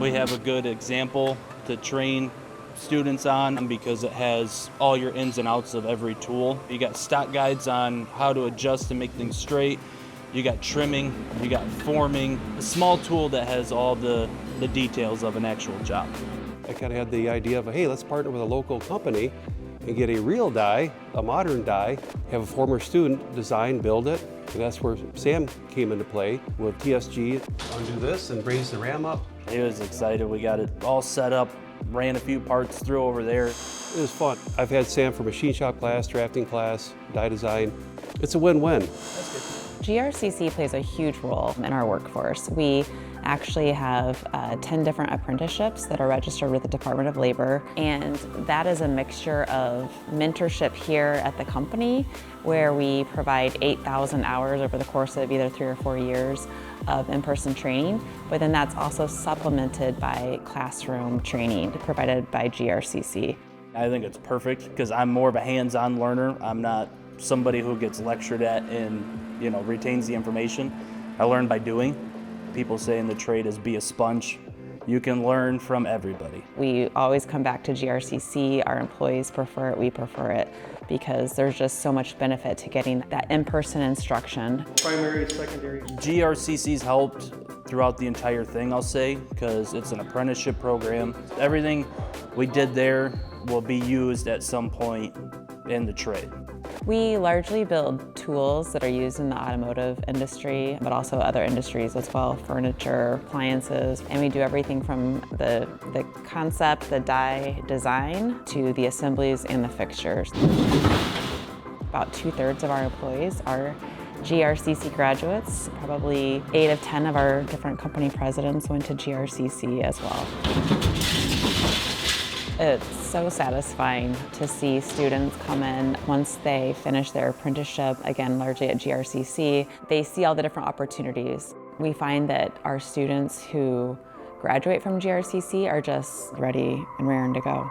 We have a good example to train students on because it has all your ins and outs of every tool. You got stock guides on how to adjust and make things straight. You got trimming, you got forming, a small tool that has all the details of an actual job. I kind of had the idea of, hey, let's partner with a local company and get a real die, a modern die, have a former student design, build it. And that's where Sam came into play with TSG. Undo this and raise the ram up. He was excited. We got it all set up, ran a few parts through over there. It was fun. I've had Sam for machine shop class, drafting class, die design. It's a win-win. GRCC plays a huge role in our workforce. We actually have 10 different apprenticeships that are registered with the Department of Labor, and that is a mixture of mentorship here at the company, where we provide 8,000 hours over the course of either 3 or 4 years of in-person training, but then that's also supplemented by classroom training provided by GRCC. I think it's perfect because I'm more of a hands-on learner. I'm not somebody who gets lectured at and retains the information. I learn by doing. People say in the trade is be a sponge. You can learn from everybody. We always come back to GRCC. Our employees prefer it, we prefer it, because there's just so much benefit to getting that in-person instruction. Primary, secondary. GRCC's helped throughout the entire thing, I'll say, because it's an apprenticeship program. Everything we did there will be used at some point in the trade. We largely build tools that are used in the automotive industry, but also other industries as well, furniture, appliances, and we do everything from the concept, the die design, to the assemblies and the fixtures. About 2/3 of our employees are GRCC graduates. Probably 8 of 10 of our different company presidents went to GRCC as well. It's so satisfying to see students come in once they finish their apprenticeship, again, largely at GRCC. They see all the different opportunities. We find that our students who graduate from GRCC are just ready and raring to go.